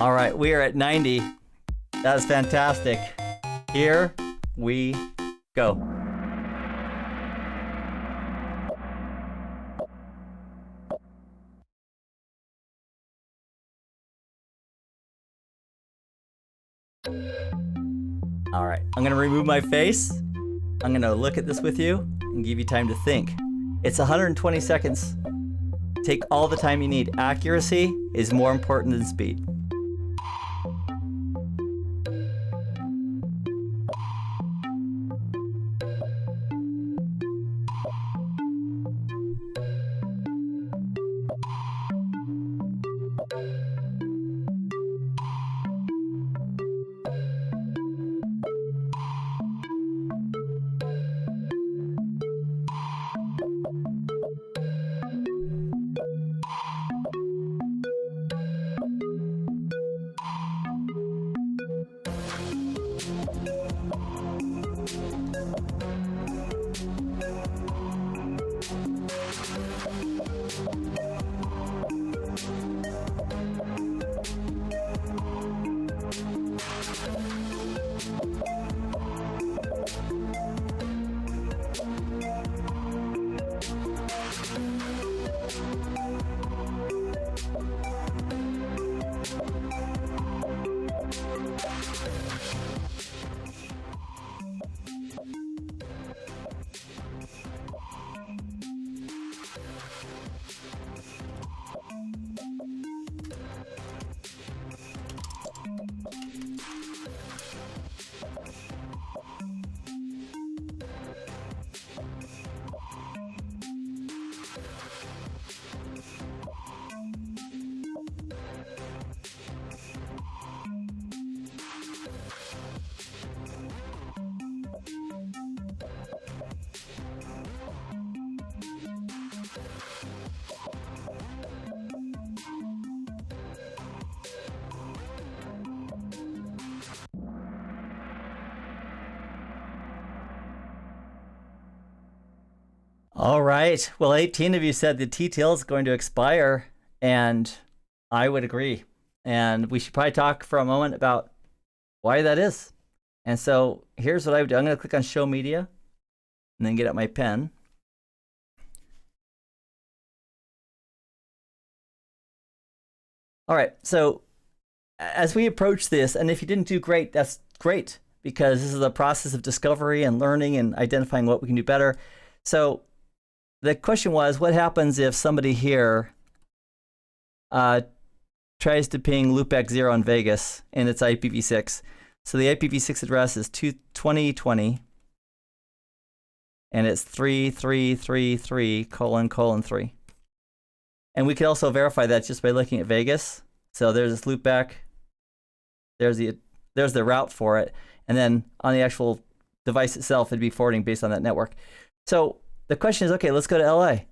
All right, we are at 90. That is fantastic. Here we go. All right, I'm gonna remove my face. I'm gonna look at this with you and give you time to think. It's 120 seconds. Take all the time you need. Accuracy is more important than speed. All right. Well, 18 of you said the TTL is going to expire, and I would agree. And we should probably talk for a moment about why that is. And so here's what I would do. I'm going to click on Show Media and then get out my pen. All right. So as we approach this, and if you didn't do great, that's great, because this is a process of discovery and learning and identifying what we can do better. So the question was, what happens if somebody here tries to ping loopback0 in Vegas and it's IPv6? So the IPv6 address is 2020, and it's 3333::3. And we can also verify that just by looking at Vegas. So there's this loopback. There's the route for it. And then on the actual device itself, it'd be forwarding based on that network. So the question is, okay, let's go to LA.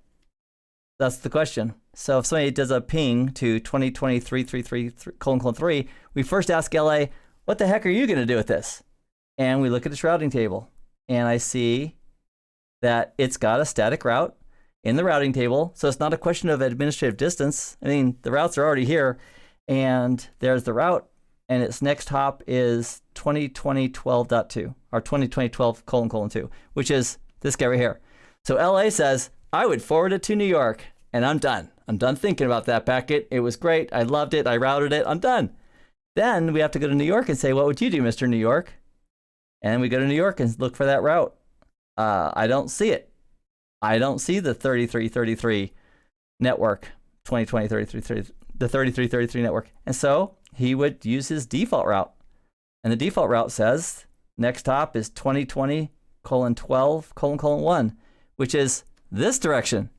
That's the question. So if somebody does a ping to 2020:333::3, we first ask LA, what the heck are you going to do with this? And we look at its routing table, and I see that it's got a static route in the routing table. So it's not a question of administrative distance. I mean, the routes are already here, and there's the route, and its next hop is 2020:12.2, or 2020:12::2, which is this guy right here. So LA says, I would forward it to New York, and I'm done. I'm done thinking about that packet. It was great. I loved it. I routed it. I'm done. Then we have to go to New York and say, what would you do, Mr. New York? And we go to New York and look for that route. I don't see it. I don't see the 3333 network, 2020:33:33, the 3333 network. And so he would use his default route. And the default route says, next hop is 2020:12::1, which is this direction.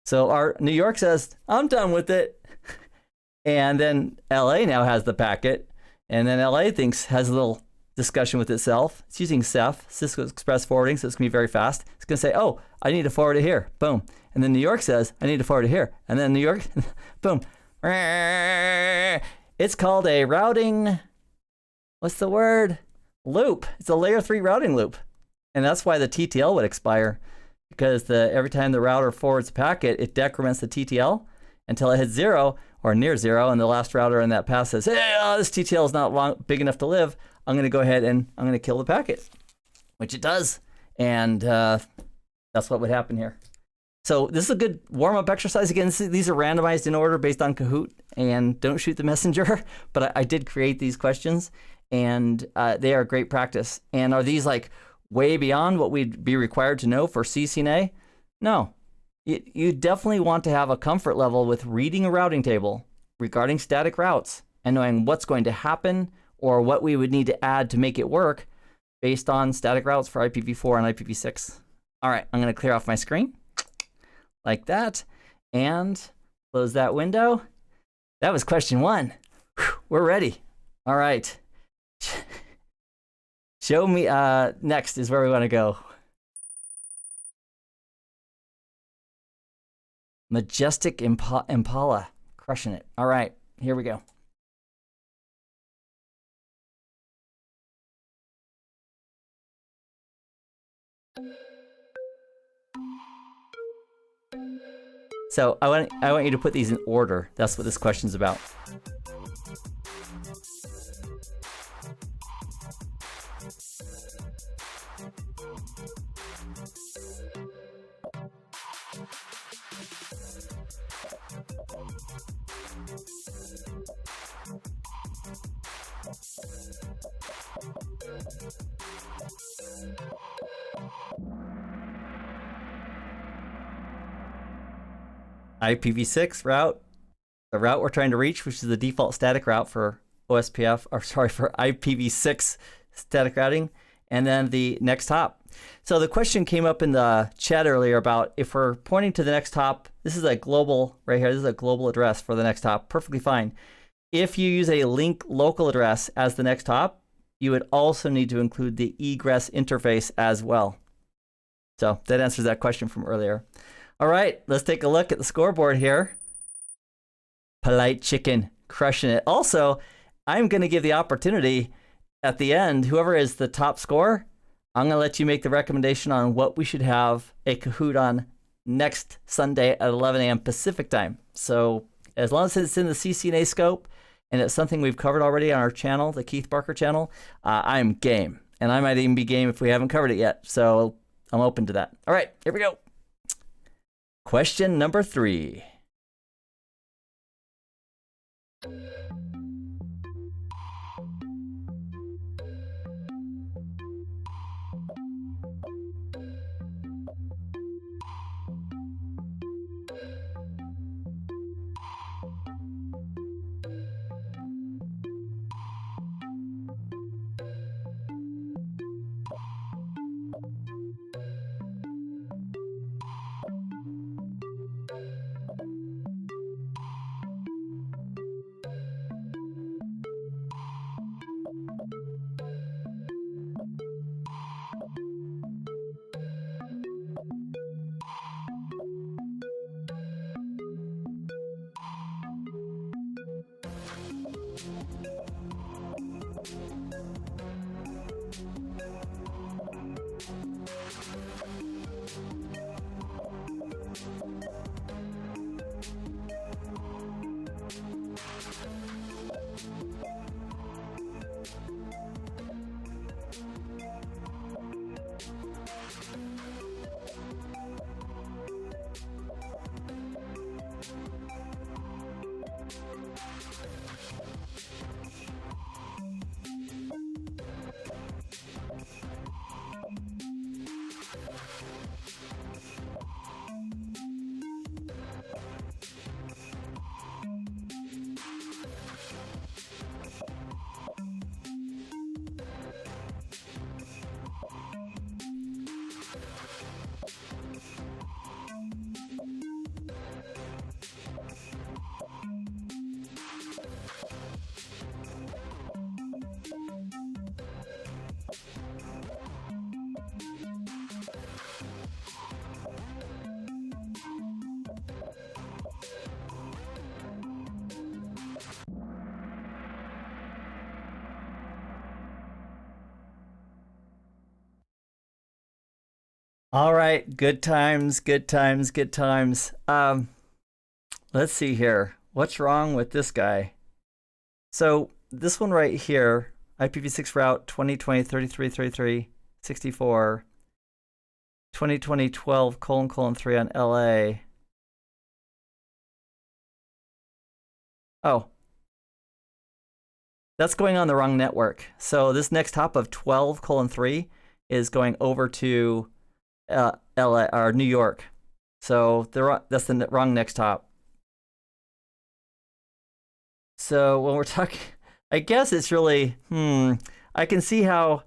So our New York says, I'm done with it. And then LA now has the packet. And then LA has a little discussion with itself. It's using Ceph, Cisco Express Forwarding, so it's going to be very fast. It's going to say, oh, I need to forward it here. Boom. And then New York says, I need to forward it here. And then New York, boom. It's called a routing, what's the word? Loop. It's a layer 3 routing loop. And that's why the TTL would expire, because every time the router forwards a packet, it decrements the TTL until it hits 0, or near 0, and the last router in that path says, hey, this TTL is not big enough to live, I'm going to go ahead and I'm going to kill the packet, which it does. And that's what would happen here. So this is a good warm-up exercise. Again, these are randomized in order based on Kahoot, and don't shoot the messenger, but I did create these questions, and they are great practice. And are these like way beyond what we'd be required to know for CCNA? No. You definitely want to have a comfort level with reading a routing table regarding static routes and knowing what's going to happen or what we would need to add to make it work based on static routes for IPv4 and IPv6. All right, I'm going to clear off my screen like that and close that window. That was question 1. Whew, we're ready. All right. Show me, next is where we want to go. Majestic Impala, crushing it. All right, here we go. So I want you to put these in order. That's what this question's about. IPv6 route, the route we're trying to reach, which is the default static route for OSPF, or sorry, for IPv6 static routing, and then the next hop. So the question came up in the chat earlier about if we're pointing to the next hop, this is a global, right here, this is a global address for the next hop, perfectly fine. If you use a link local address as the next hop, you would also need to include the egress interface as well. So that answers that question from earlier. All right, let's take a look at the scoreboard here. Polite Chicken, crushing it. Also, I'm going to give the opportunity at the end, whoever is the top scorer, I'm going to let you make the recommendation on what we should have a Kahoot on next Sunday at 11 a.m. Pacific time. So as long as it's in the CCNA scope and it's something we've covered already on our channel, the Keith Barker channel, I'm game. And I might even be game if we haven't covered it yet. So I'm open to that. All right, here we go. Question number 3. All right, good times, good times, good times. Let's see here. what's wrong with this guy? So this one right here, IPv6 route 2020 3333 64 2020 12::3 on LA. Oh, that's going on the wrong network. So this next hop of 12:3 is going over to LA or New York. So that's the wrong next hop. So when we're talking, I guess it's really, I can see how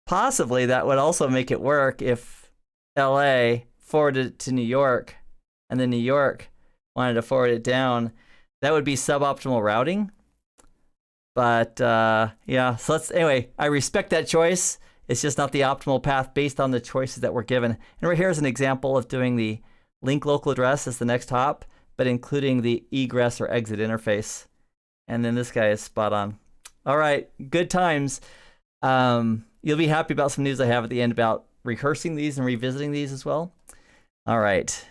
possibly that would also make it work if LA forwarded it to New York and then New York wanted to forward it down. That would be suboptimal routing. But yeah, so anyway, I respect that choice. It's just not the optimal path based on the choices that were given. And right here is an example of doing the link local address as the next hop, but including the egress or exit interface. And then this guy is spot on. All right, good times. You'll be happy about some news I have at the end about rehearsing these and revisiting these as well. All right.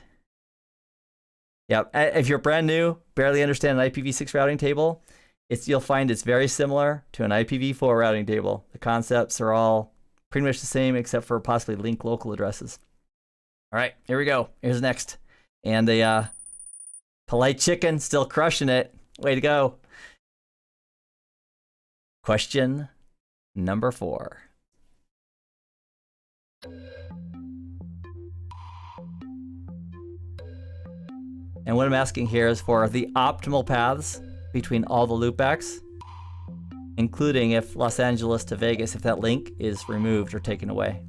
Yep, if you're brand new, barely understand an IPv6 routing table, you'll find it's very similar to an IPv4 routing table. The concepts are all pretty much the same except for possibly link local addresses. All right, here we go. Here's next. And the polite chicken still crushing it. Way to go. Question number 4. And what I'm asking here is for the optimal paths between all the loopbacks, including if Los Angeles to Vegas, if that link is removed or taken away.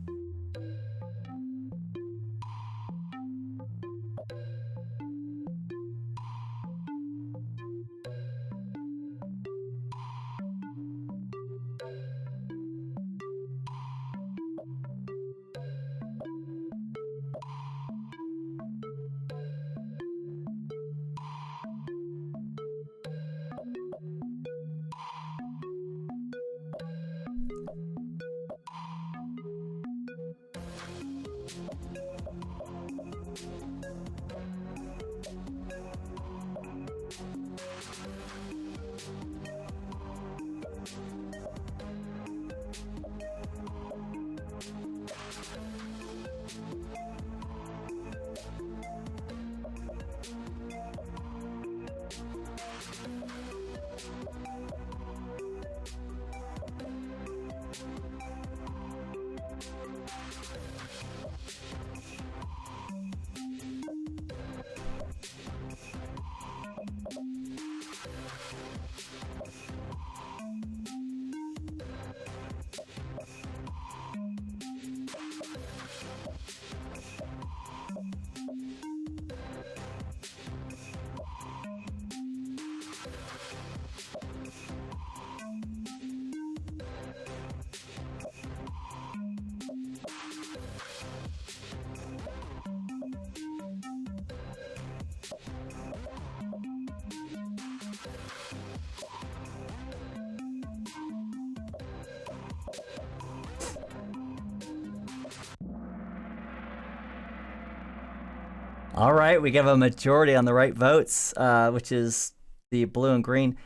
All right, we have a majority on the right votes, which is the blue and green.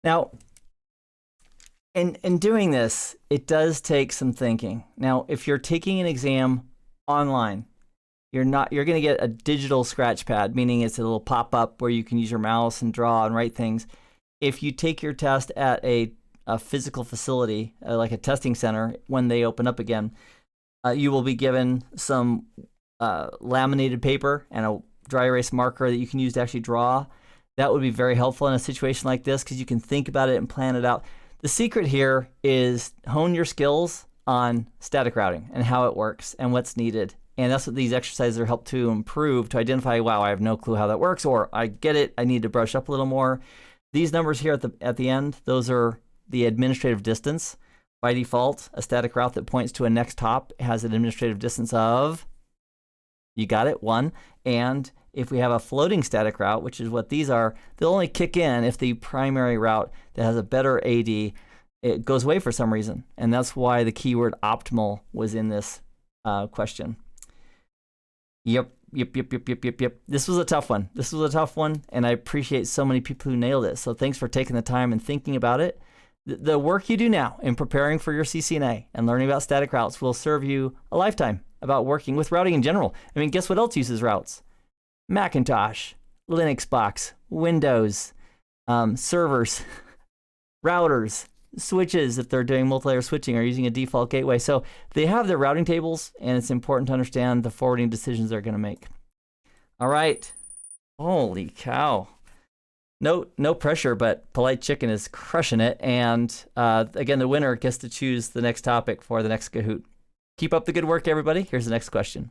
Now, in doing this, it does take some thinking. Now, if you're taking an exam online, you're going to get a digital scratch pad, meaning it's a little pop-up where you can use your mouse and draw and write things. If you take your test at a physical facility, like a testing center, when they open up again, you will be given some laminated paper and a dry erase marker that you can use to actually draw. That would be very helpful in a situation like this because you can think about it and plan it out. The secret here is hone your skills on static routing and how it works and what's needed. And that's what these exercises are helped to improve, to identify, wow, I have no clue how that works, or I get it, I need to brush up a little more. These numbers here at the end, those are the administrative distance. By default, a static route that points to a next hop has an administrative distance of, you got it, 1. And if we have a floating static route, which is what these are, they'll only kick in if the primary route that has a better AD, it goes away for some reason. And that's why the keyword optimal was in this question. Yep, Yep. This was a tough one. And I appreciate so many people who nailed it. So thanks for taking the time and thinking about it. The work you do now in preparing for your CCNA and learning about static routes will serve you a lifetime about working with routing in general. I mean, guess what else uses routes? Macintosh, Linux box, Windows, servers, routers, switches, if they're doing multi-layer switching or using a default gateway. So they have their routing tables, and it's important to understand the forwarding decisions they're going to make. All right. Holy cow. No pressure, but Polite Chicken is crushing it. And again, the winner gets to choose the next topic for the next Kahoot. Keep up the good work, everybody. Here's the next question.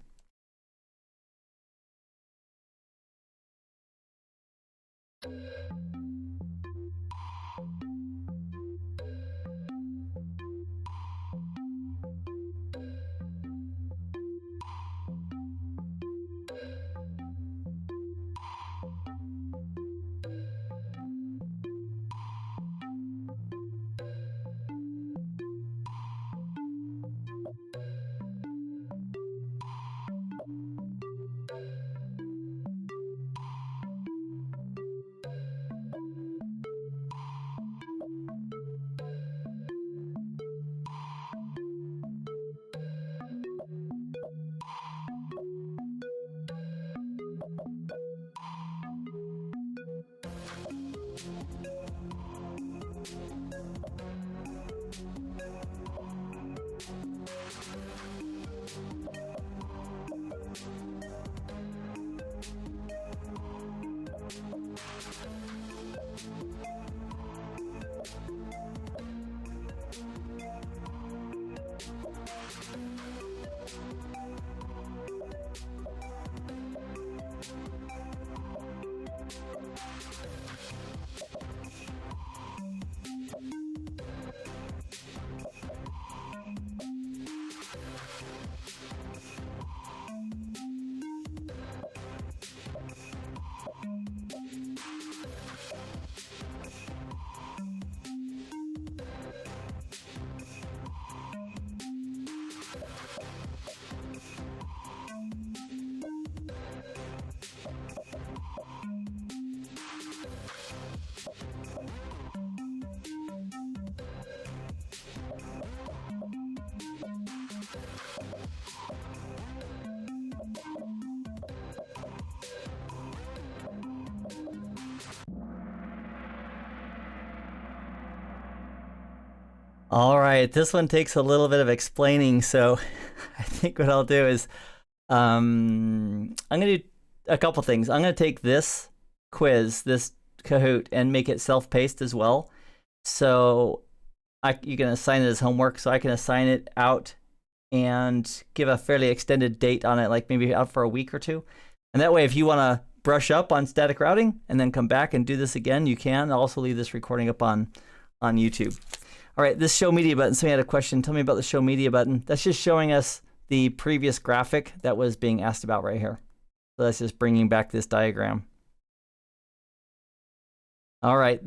All right, this one takes a little bit of explaining, so I think what I'll do is I'm going to do a couple things. I'm going to take this quiz, this Kahoot, and make it self-paced as well. So you can assign it as homework, so I can assign it out and give a fairly extended date on it, like maybe out for a week or two. And that way, if you want to brush up on static routing and then come back and do this again, you can. I'll also leave this recording up on YouTube. All right, this show media button. Somebody had a question. Tell me about the show media button. That's just showing us the previous graphic that was being asked about right here. So that's just bringing back this diagram. All right,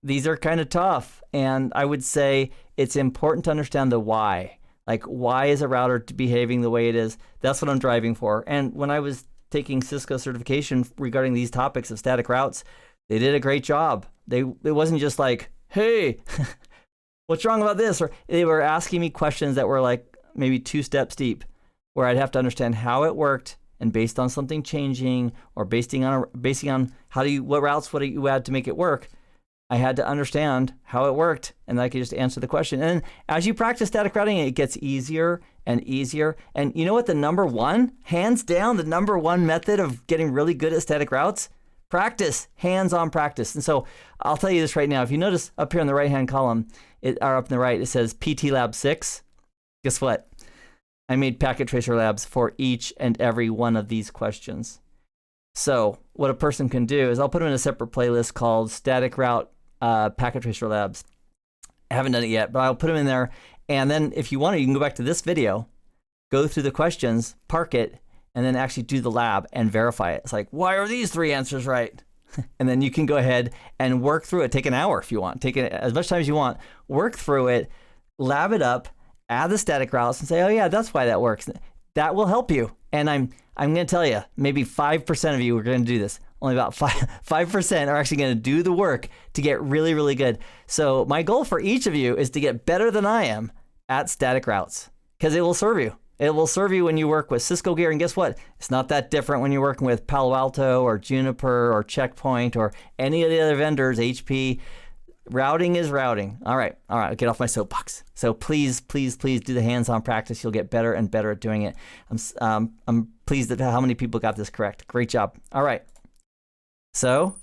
these are kind of tough. And I would say it's important to understand the why. Like, why is a router behaving the way it is? That's what I'm driving for. And when I was taking Cisco certification regarding these topics of static routes, they did a great job. It wasn't just like, hey, what's wrong about this? Or they were asking me questions that were like maybe 2 steps deep, where I'd have to understand how it worked, and based on something changing or basing on what routes would you add to make it work, I had to understand how it worked, and I could just answer the question. And as you practice static routing, it gets easier and easier. And you know what hands down, the number one method of getting really good at static routes? Practice, hands-on practice. And so I'll tell you this right now. If you notice up here in the right-hand column, or up in the right, it says PT Lab 6. Guess what? I made packet tracer labs for each and every one of these questions. So what a person can do is I'll put them in a separate playlist called Static Route Packet Tracer Labs. I haven't done it yet, but I'll put them in there. And then if you want to, you can go back to this video, go through the questions, park it, and then actually do the lab and verify it. It's like, why are these 3 answers right? And then you can go ahead and work through it. Take an hour if you want. Take it as much time as you want. Work through it, lab it up, add the static routes, and say, oh yeah, that's why that works. that will help you. And I'm going to tell you, maybe 5% of you are going to do this. Only about 5% are actually going to do the work to get really, really good. So my goal for each of you is to get better than I am at static routes, because it will serve you. It will serve you when you work with Cisco gear. And guess what? It's not that different when you're working with Palo Alto or Juniper or Checkpoint or any of the other vendors, HP. Routing is routing. All right, I'll get off my soapbox. So please, please, please do the hands-on practice. You'll get better and better at doing it. I'm pleased at how many people got this correct. Great job. All right. So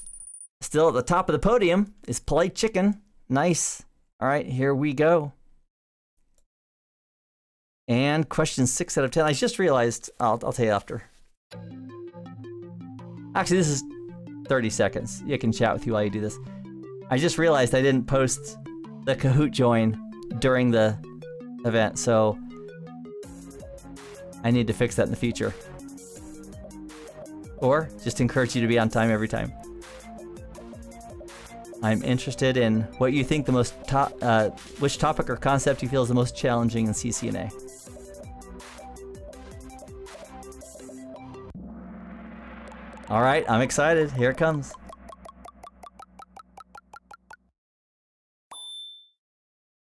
still at the top of the podium is Polite Chicken. Nice. All right, here we go. And question 6 out of 10. I just realized, I'll tell you after. Actually, this is 30 seconds. You can chat with you while you do this. I just realized I didn't post the Kahoot join during the event, so I need to fix that in the future. Or just encourage you to be on time every time. I'm interested in what you think the most which topic or concept you feel is the most challenging in CCNA. All right, I'm excited. Here it comes.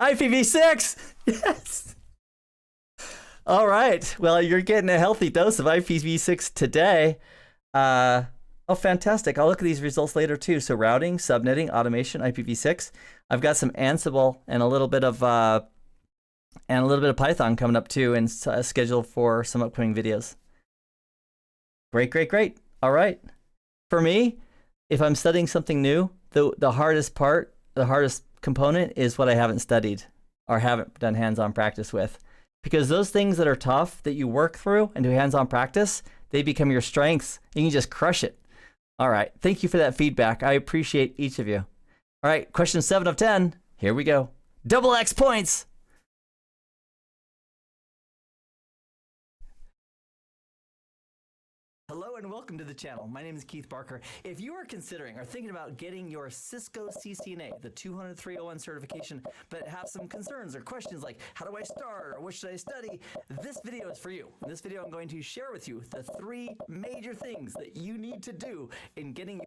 IPv6! Yes! All right. Well, you're getting a healthy dose of IPv6 today. Oh, fantastic. I'll look at these results later too. So routing, subnetting, automation, IPv6. I've got some Ansible and a little bit of Python coming up too, and scheduled for some upcoming videos. Great, great, great. All right. For me, if I'm studying something new, the hardest part, the hardest component is what I haven't studied or haven't done hands-on practice with. Because those things that are tough that you work through and do hands-on practice, they become your strengths and you can just crush it. All right. Thank you for that feedback. I appreciate each of you. All right. Question 7 of 10. Here we go. Double X points. Hello and welcome to the channel. My name is Keith Barker. If you are considering or thinking about getting your Cisco CCNA, the 200-301 certification, but have some concerns or questions like, how do I start or what should I study? This video is for you. In this video, I'm going to share with you the 3 major things that you need to do in getting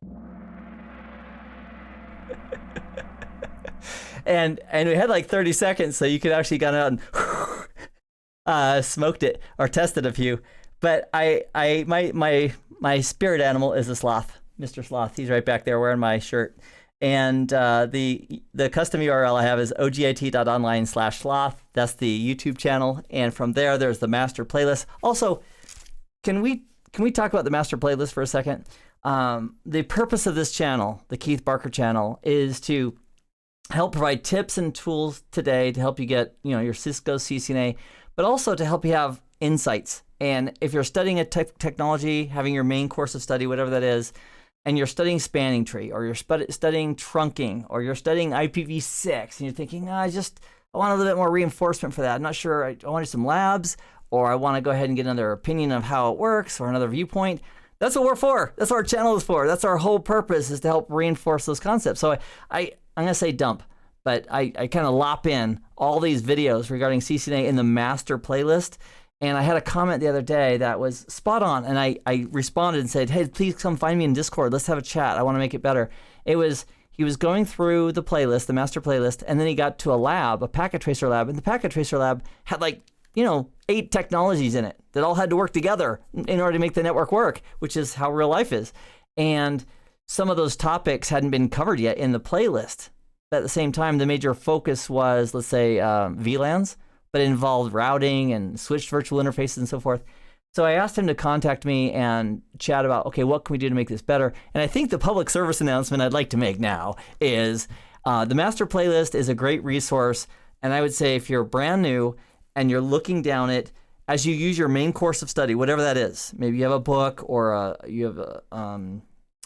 and we had like 30 seconds, so you could actually go out and smoked it or tested a few. But my spirit animal is a sloth, Mr. Sloth. He's right back there wearing my shirt. And the custom URL I have is ogit.online/sloth. That's the YouTube channel. And from there's the master playlist. Also, can we talk about the master playlist for a second? The purpose of this channel, the Keith Barker channel, is to help provide tips and tools today to help you get your Cisco CCNA, but also to help you have insights. And if you're studying a technology, having your main course of study, whatever that is, and you're studying spanning tree, or you're studying trunking, or you're studying IPv6, and you're thinking, I want a little bit more reinforcement for that. I'm not sure. I want some labs, or I want to go ahead and get another opinion of how it works, or another viewpoint. That's what we're for. That's what our channel is for. That's our whole purpose, is to help reinforce those concepts. So I'm going to say dump, but I kind of lop in all these videos regarding CCNA in the master playlist. And I had a comment the other day that was spot on, and I responded and said, hey, please come find me in Discord. Let's have a chat. I want to make it better. He was going through the playlist, the master playlist, and then he got to a lab, a packet tracer lab, and the packet tracer lab had 8 technologies in it that all had to work together in order to make the network work, which is how real life is. And some of those topics hadn't been covered yet in the playlist. But at the same time, the major focus was, let's say, VLANs, but it involved routing and switched virtual interfaces and so forth. So I asked him to contact me and chat about, okay, what can we do to make this better? And I think the public service announcement I'd like to make now is the master playlist is a great resource. And I would say if you're brand new and you're looking down it, as you use your main course of study, whatever that is, maybe you have a book or you have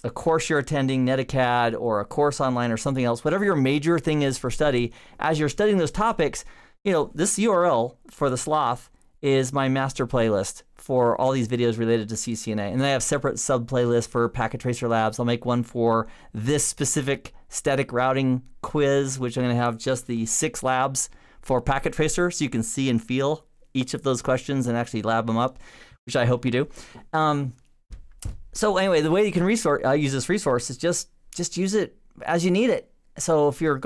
a course you're attending, NetAcad, or a course online or something else, whatever your major thing is for study, as you're studying those topics, this URL for the sloth is my master playlist for all these videos related to CCNA. And then I have separate sub playlists for packet tracer labs. I'll make one for this specific static routing quiz, which I'm going to have just the 6 labs for packet tracer, so you can see and feel each of those questions and actually lab them up, which I hope you do. So anyway, the way you can use this resource is just use it as you need it. So if you're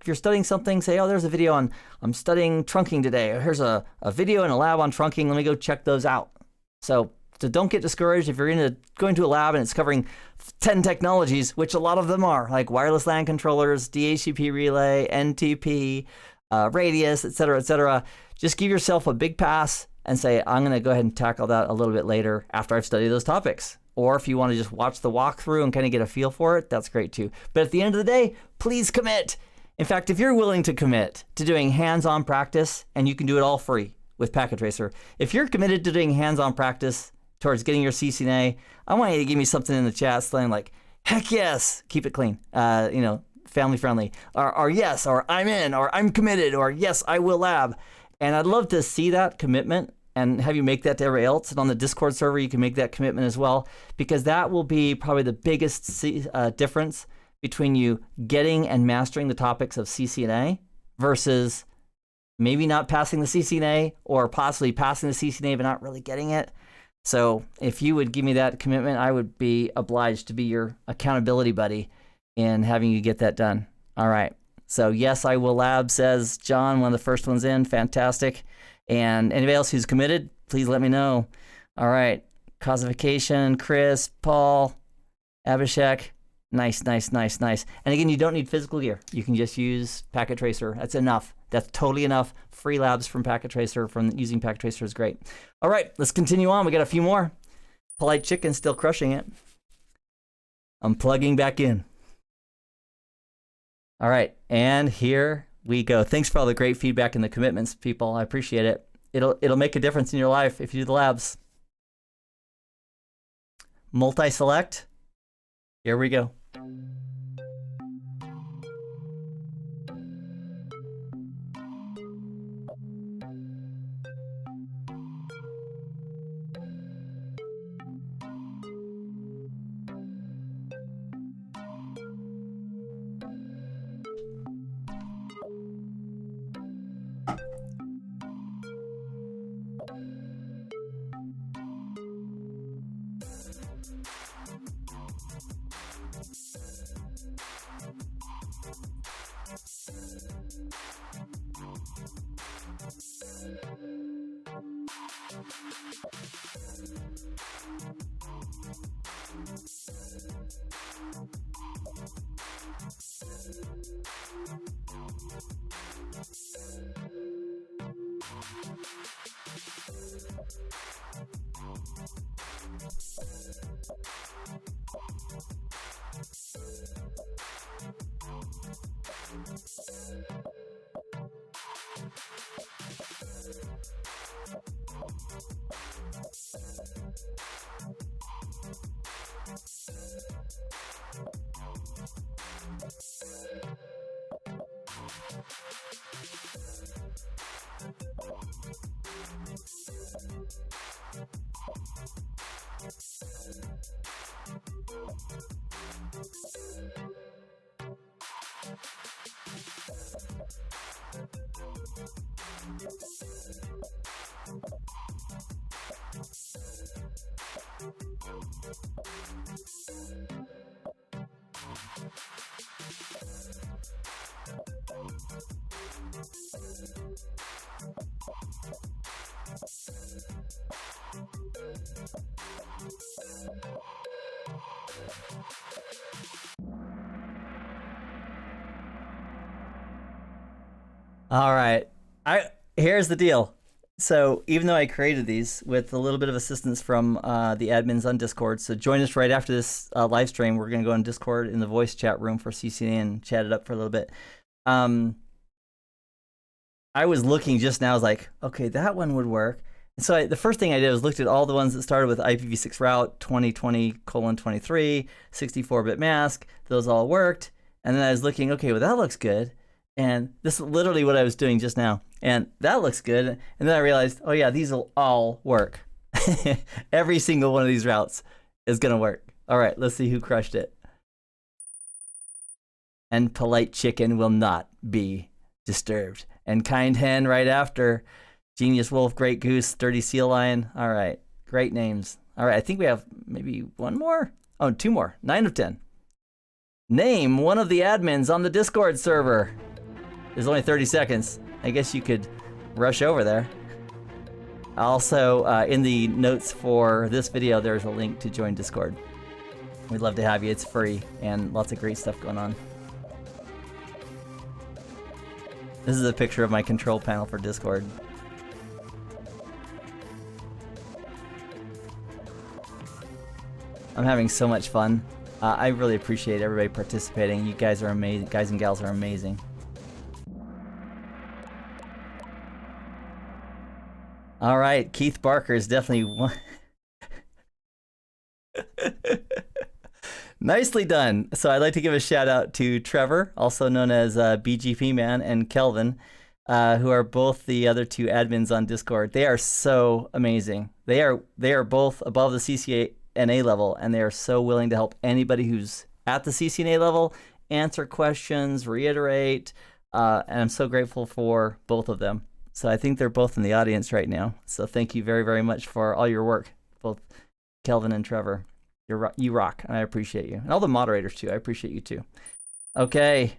you're studying something, say, oh, there's a video on, I'm studying trunking today. Or here's a video in a lab on trunking. Let me go check those out. So don't get discouraged if you're going to a lab and it's covering 10 technologies, which a lot of them are, like wireless LAN controllers, DHCP relay, NTP, radius, et cetera, et cetera. Just give yourself a big pass and say, I'm going to go ahead and tackle that a little bit later after I've studied those topics. Or if you want to just watch the walkthrough and kind of get a feel for it, that's great too. But at the end of the day, please commit. In fact, if you're willing to commit to doing hands-on practice, and you can do it all free with Packet Tracer, if you're committed to doing hands-on practice towards getting your CCNA, I want you to give me something in the chat saying like, heck yes, keep it clean, family friendly, or yes, or I'm in, or I'm committed, or yes, I will lab. And I'd love to see that commitment and have you make that to everybody else. And on the Discord server, you can make that commitment as well, because that will be probably the biggest difference between you getting and mastering the topics of CCNA versus maybe not passing the CCNA, or possibly passing the CCNA but not really getting it. So if you would give me that commitment, I would be obliged to be your accountability buddy in having you get that done. All right. So yes, I will lab, says John, one of the first ones in. Fantastic. And anybody else who's committed, please let me know. All right. Cosification, Chris, Paul, Abhishek. Nice, nice, nice, nice. And again, you don't need physical gear. You can just use Packet Tracer. That's enough. That's totally enough. Free labs from Packet Tracer, from using Packet Tracer is great. All right, let's continue on. We got a few more. Polite Chicken still crushing it. I'm plugging back in. All right, and here we go. Thanks for all the great feedback and the commitments, people. I appreciate it. It'll make a difference in your life if you do the labs. Multi-select. Here we go. All right. Here's the deal. So even though I created these with a little bit of assistance from the admins on Discord, so join us right after this live stream. We're going to go on Discord in the voice chat room for CCNA and chat it up for a little bit. I was looking just now, I was like, okay, that one would work. And so the first thing I did was looked at all the ones that started with IPv6 route 2020:23, 64-bit mask. Those all worked. And then I was looking, okay, well, that looks good. And this is literally what I was doing just now. And that looks good. And then I realized, oh yeah, these will all work. Every single one of these routes is going to work. All right, let's see who crushed it. And Polite Chicken will not be disturbed. And Kind Hen right after. Genius Wolf, Great Goose, Dirty Seal Lion. All right, great names. All right, I think we have maybe one more. Oh, two more. 9 of 10. Name one of the admins on the Discord server. There's only 30 seconds. I guess you could rush over there. Also, in the notes for this video, there's a link to join Discord. We'd love to have you. It's free and lots of great stuff going on. This is a picture of my control panel for Discord. I'm having so much fun. I really appreciate everybody participating. You guys are amazing. Guys and gals are amazing. All right, Keith Barker is definitely one. Nicely done. So I'd like to give a shout out to Trevor, also known as BGP Man, and Kelvin, who are both the other two admins on Discord. They are so amazing. They are both above the CCNA level, and they are so willing to help anybody who's at the CCNA level answer questions, reiterate, and I'm so grateful for both of them. So I think they're both in the audience right now. So thank you very, very much for all your work, both Kelvin and Trevor. You rock, and I appreciate you. And all the moderators, too. I appreciate you, too. Okay.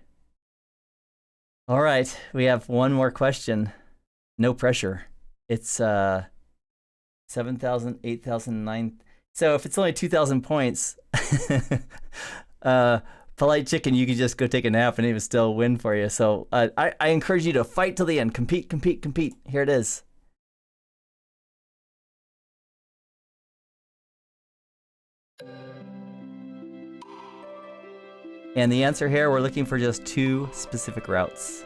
All right. We have one more question. No pressure. It's 7,000, 8,000, 9. So if it's only 2,000 points, Polite Chicken, you can just go take a nap and it would still win for you. So I encourage you to fight till the end. Compete, compete, compete. Here it is. And the answer here, we're looking for just 2 specific routes.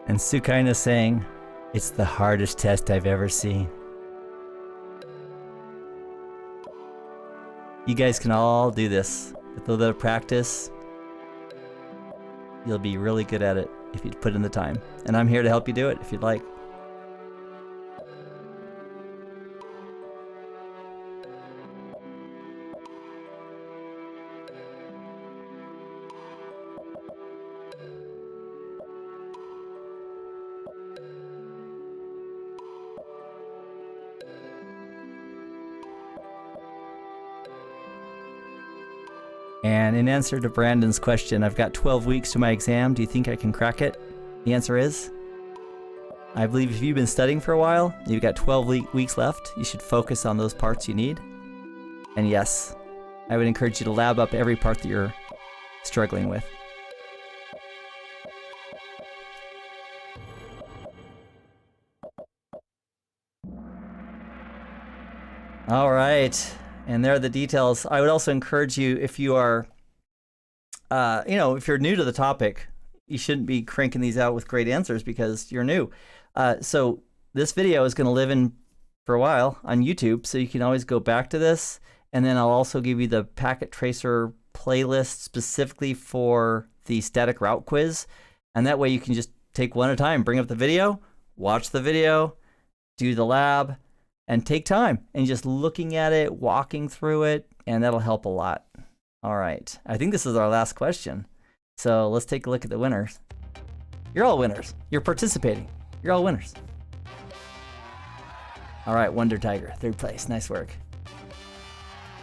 And Sukaina saying, it's the hardest test I've ever seen. You guys can all do this. With a little bit of practice, you'll be really good at it if you put in the time. And I'm here to help you do it if you'd like. And in answer to Brandon's question, I've got 12 weeks to my exam. Do you think I can crack it? The answer is, I believe if you've been studying for a while, you've got 12 weeks left. You should focus on those parts you need. And yes, I would encourage you to lab up every part that you're struggling with. All right. And there are the details. I would also encourage you, if you are, if you're new to the topic, you shouldn't be cranking these out with great answers because you're new. So this video is going to live in for a while on YouTube, so you can always go back to this. And then I'll also give you the packet tracer playlist specifically for the static route quiz. And that way you can just take one at a time, bring up the video, watch the video, do the lab, and take time and just looking at it, walking through it, and that'll help a lot. All right, I think this is our last question. So let's take a look at the winners. You're all winners. You're participating. You're all winners. All right, Wonder Tiger, 3rd place. Nice work.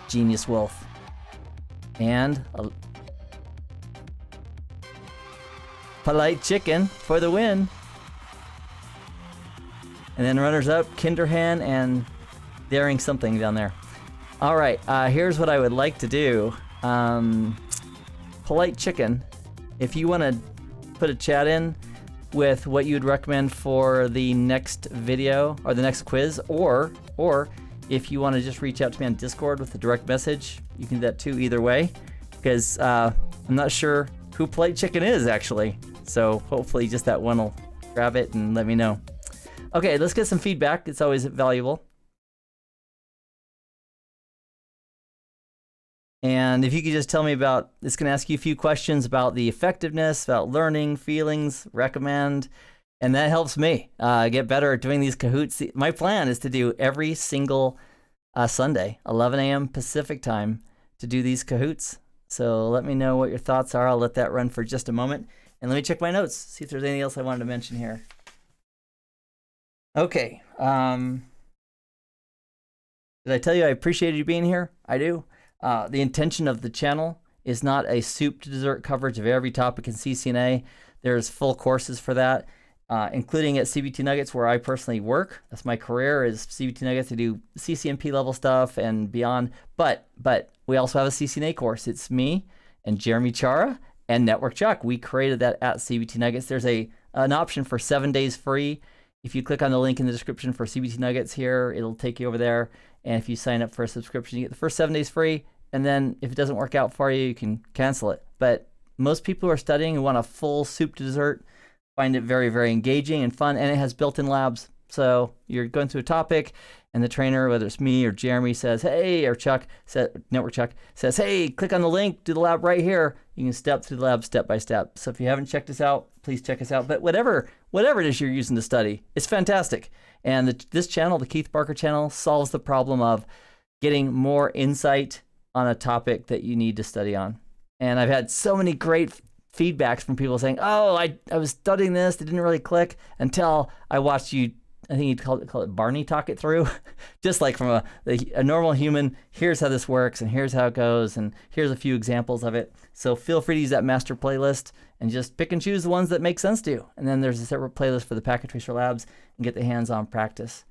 Genius Wolf. And Polite Chicken for the win. And then runners up, Kinderhan and Daring Something down there. All right, here's what I would like to do. Polite Chicken, if you want to put a chat in with what you'd recommend for the next video or the next quiz, or if you want to just reach out to me on Discord with a direct message, you can do that too, either way, because I'm not sure who Polite Chicken is actually. So hopefully just that one will grab it and let me know. Okay, let's get some feedback. It's always valuable. And if you could just tell me about, it's going to ask you a few questions about the effectiveness, about learning, feelings, recommend, and that helps me get better at doing these Kahoots. My plan is to do every single Sunday, 11 a.m. Pacific time, to do these Kahoots. So let me know what your thoughts are. I'll let that run for just a moment. And let me check my notes, see if there's anything else I wanted to mention here. Okay. Did I tell you I appreciated you being here? I do. The intention of the channel is not a soup to dessert coverage of every topic in CCNA. There's full courses for that, including at CBT Nuggets, where I personally work. That's my career, is CBT Nuggets, to do CCNP level stuff and beyond. But we also have a CCNA course. It's me and Jeremy Chara and Network Chuck. We created that at CBT Nuggets. There's an option for 7 days free. If you click on the link in the description for CBT Nuggets here, it'll take you over there. And if you sign up for a subscription, you get the first 7 days free. And then if it doesn't work out for you, you can cancel it. But most people who are studying who want a full soup to dessert find it very, very engaging and fun. And it has built-in labs. So you're going through a topic, and the trainer, whether it's me or Jeremy, says, hey, or Chuck, Network Chuck, says, hey, click on the link, do the lab right here. You can step through the lab step by step. So if you haven't checked us out, please check us out. But whatever it is you're using to study, it's fantastic. And this channel, the Keith Barker channel, solves the problem of getting more insight on a topic that you need to study on. And I've had so many great feedbacks from people saying, oh, I was studying this, it didn't really click until I watched you, I think you'd call it Barney talk it through. Just like from a normal human, here's how this works, and here's how it goes, and here's a few examples of it. So feel free to use that master playlist and just pick and choose the ones that make sense to you. And then there's a separate playlist for the Packet Tracer Labs, and get the hands-on practice.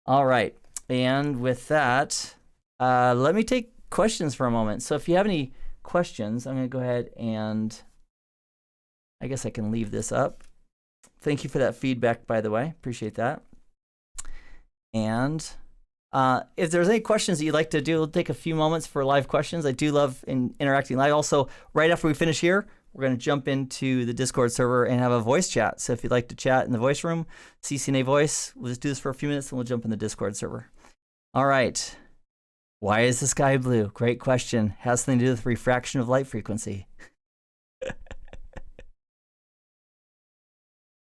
All right, and with that, let me take questions for a moment. So if you have any questions, I'm going to go ahead and I guess I can leave this up. Thank you for that feedback, by the way. Appreciate that. And if there's any questions that you'd like to do, we'll take a few moments for live questions. I do love interacting live. Also, right after we finish here, we're going to jump into the Discord server and have a voice chat. So if you'd like to chat in the voice room, CCNA voice, we'll just do this for a few minutes and we'll jump in the Discord server. All right. Why is the sky blue? Great question. Has something to do with refraction of light frequency.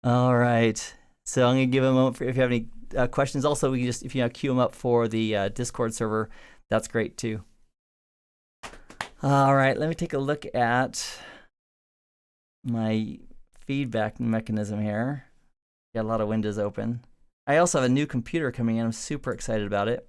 All right. So I'm going to give a moment for if you have any questions. Also, we can just, if you queue them up for the Discord server, that's great too. All right. Let me take a look at my feedback mechanism here. Got a lot of windows open. I also have a new computer coming in. I'm super excited about it.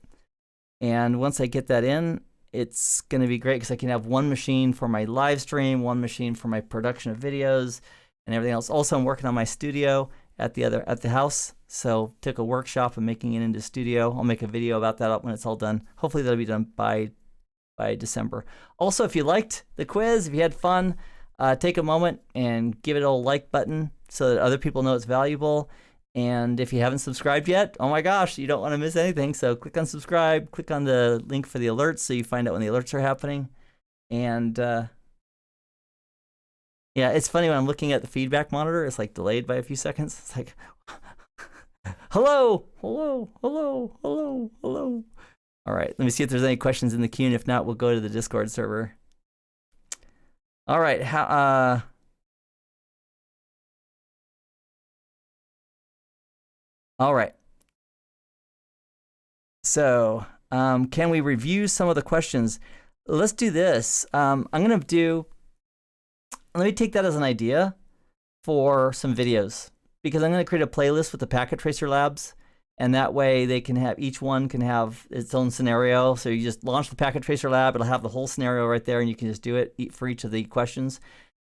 And once I get that in, it's going to be great because I can have one machine for my live stream, one machine for my production of videos and everything else. Also, I'm working on my studio at the house. So took a workshop and making it into studio. I'll make a video about that up when it's all done. Hopefully that'll be done by December. Also, if you liked the quiz, if you had fun, take a moment and give it a like button so that other people know it's valuable. And if you haven't subscribed yet, oh my gosh, you don't want to miss anything. So click on subscribe, click on the link for the alerts so you find out when the alerts are happening. And yeah, it's funny when I'm looking at the feedback monitor, it's like delayed by a few seconds. It's like, hello, hello, hello, hello, hello. All right, let me see if there's any questions in the queue. And if not, we'll go to the Discord server. All right, all right. So can we review some of the questions? Let's do this. Let me take that as an idea for some videos, because I'm going to create a playlist with the Packet Tracer Labs, and that way they can have, each one can have its own scenario. So you just launch the Packet Tracer Lab, it'll have the whole scenario right there, and you can just do it for each of the questions.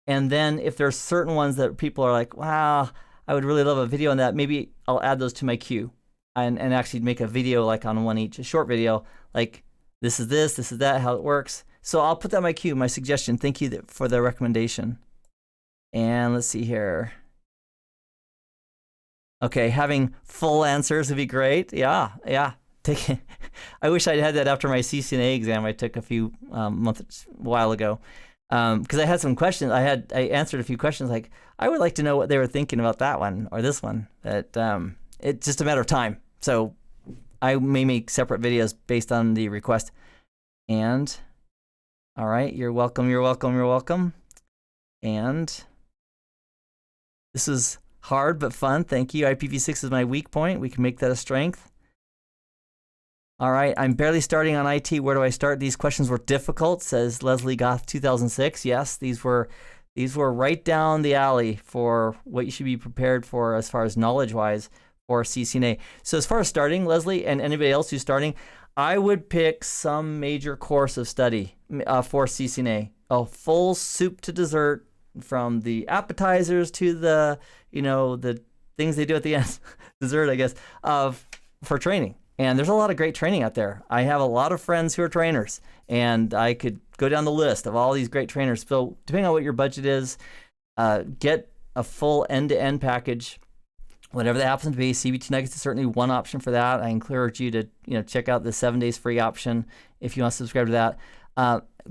And then if there's certain ones that people are like, wow, I would really love a video on that, maybe I'll add those to my queue and actually make a video like on one each, a short video, like this is that, how it works. So I'll put that in my queue, my suggestion. Thank you for the recommendation. And let's see here. Okay, having full answers would be great. Yeah. I wish I'd had that after my CCNA exam I took a while ago. Because I had some questions. I answered a few questions like, I would like to know what they were thinking about that one or this one. But it's just a matter of time. So I may make separate videos based on the request. And all right, you're welcome. And this is hard but fun. Thank you. IPv6 is my weak point. We can make that a strength. All right, I'm barely starting on IT. Where do I start? These questions were difficult, says Leslie Goff, 2006. Yes, these were right down the alley for what you should be prepared for as far as knowledge-wise for CCNA. So as far as starting, Leslie, and anybody else who's starting, I would pick some major course of study for CCNA, a full soup to dessert, from the appetizers to the things they do at the end, dessert, I guess, for training. And there's a lot of great training out there. I have a lot of friends who are trainers, and I could go down the list of all these great trainers. So depending on what your budget is, get a full end-to-end package, whatever that happens to be. CBT Nuggets is certainly one option for that. I encourage you to check out the 7 days free option if you want to subscribe to that.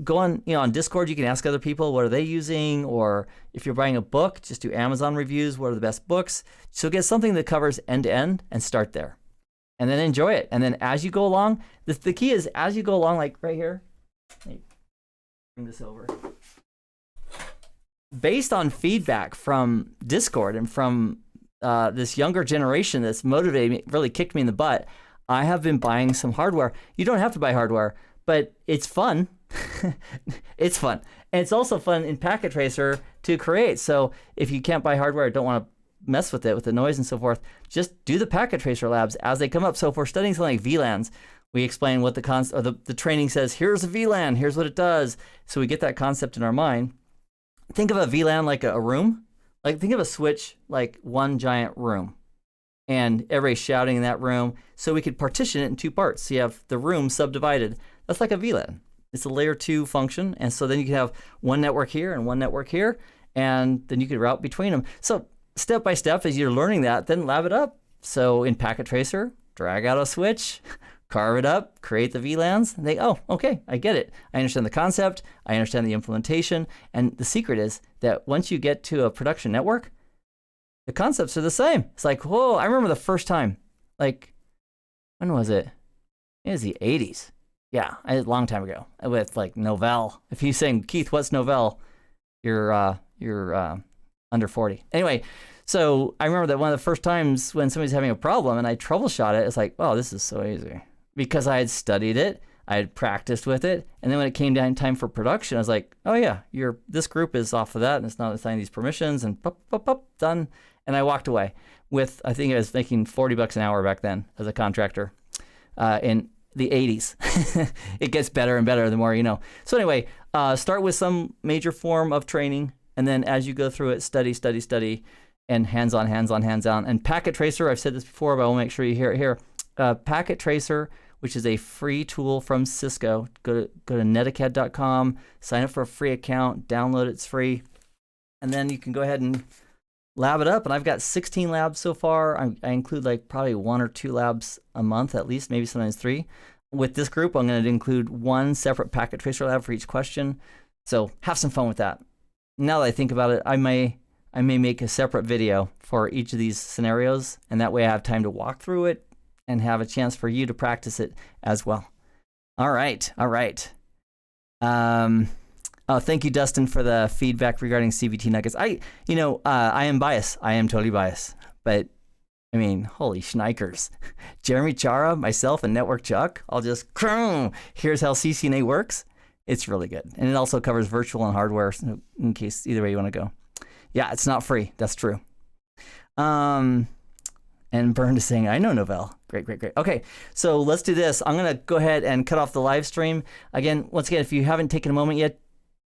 Go on Discord. You can ask other people what are they using, or if you're buying a book, just do Amazon reviews. What are the best books? So get something that covers end to end and start there, and then enjoy it. And then as you go along, the key is as you go along, like right here. Let me bring this over. Based on feedback from Discord and from this younger generation that's motivated me, really kicked me in the butt, I have been buying some hardware. You don't have to buy hardware, but it's fun. It's fun. And it's also fun in Packet Tracer to create. So if you can't buy hardware, don't want to mess with it, with the noise and so forth, just do the Packet Tracer labs as they come up. So if we're studying something like VLANs, we explain what the training says, here's a VLAN, here's what it does. So we get that concept in our mind. Think of a VLAN like a room. Like think of a switch like one giant room, and everybody's shouting in that room. So we could partition it in two parts. So you have the room subdivided. That's like a VLAN. It's a layer 2 function. And so then you can have one network here and one network here, and then you could route between them. So step by step, as you're learning that, then lab it up. So in Packet Tracer, drag out a switch, carve it up, create the VLANs, and okay, I get it. I understand the concept, I understand the implementation, and the secret is that once you get to a production network, the concepts are the same. It's like, whoa, I remember the first time, like, when was it? It was the 80s. Yeah, a long time ago, with like Novell. If you're saying, Keith, what's Novell? You're under 40. Anyway, so I remember that one of the first times when somebody's having a problem and I troubleshot it, it's like, oh, this is so easy. Because I had studied it, I had practiced with it, and then when it came down time for production, I was like, oh yeah, this group is off of that, and it's not assigning these permissions, and done. And I walked away with, I think I was making $40 an hour back then as a contractor in the 80s. It gets better and better the more you know. So anyway, start with some major form of training, and then as you go through it, study, and hands-on. And Packet Tracer, I've said this before, but I will make sure you hear it here. Packet Tracer, which is a free tool from Cisco. Go to netacad.com, sign up for a free account, download it, it's free. And then you can go ahead and lab it up. And I've got 16 labs so far. I include like probably 1 or 2 labs a month at least, maybe sometimes 3. With this group, I'm going to include 1 separate Packet Tracer lab for each question. So have some fun with that. Now that I think about it, I may make a separate video for each of these scenarios, and that way I have time to walk through it and have a chance for you to practice it as well. All right. Oh, thank you, Dustin, for the feedback regarding CBT Nuggets. I am biased. I am totally biased. But, I mean, holy schnikers. Jeremy Chara, myself, and Network Chuck, I'll just, here's how CCNA works. It's really good. And it also covers virtual and hardware, so in case either way you want to go. Yeah, it's not free. That's true. And Byrne is saying, I know Novell. Great. Okay, so let's do this. I'm going to go ahead and cut off the live stream. Once again, if you haven't taken a moment yet,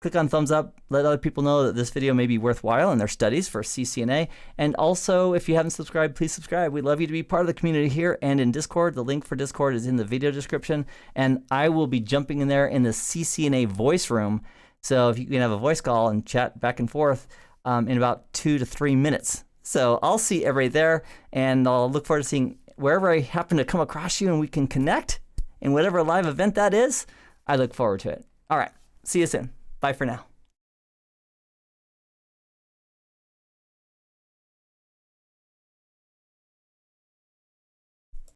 click on thumbs up. Let other people know that this video may be worthwhile in their studies for CCNA. And also, if you haven't subscribed, please subscribe. We'd love you to be part of the community here and in Discord. The link for Discord is in the video description. And I will be jumping in there in the CCNA voice room. So if you can have a voice call and chat back and forth, in about 2 to 3 minutes. So I'll see everybody there, and I'll look forward to seeing wherever I happen to come across you and we can connect in whatever live event that is. I look forward to it. All right. See you soon. Bye for now.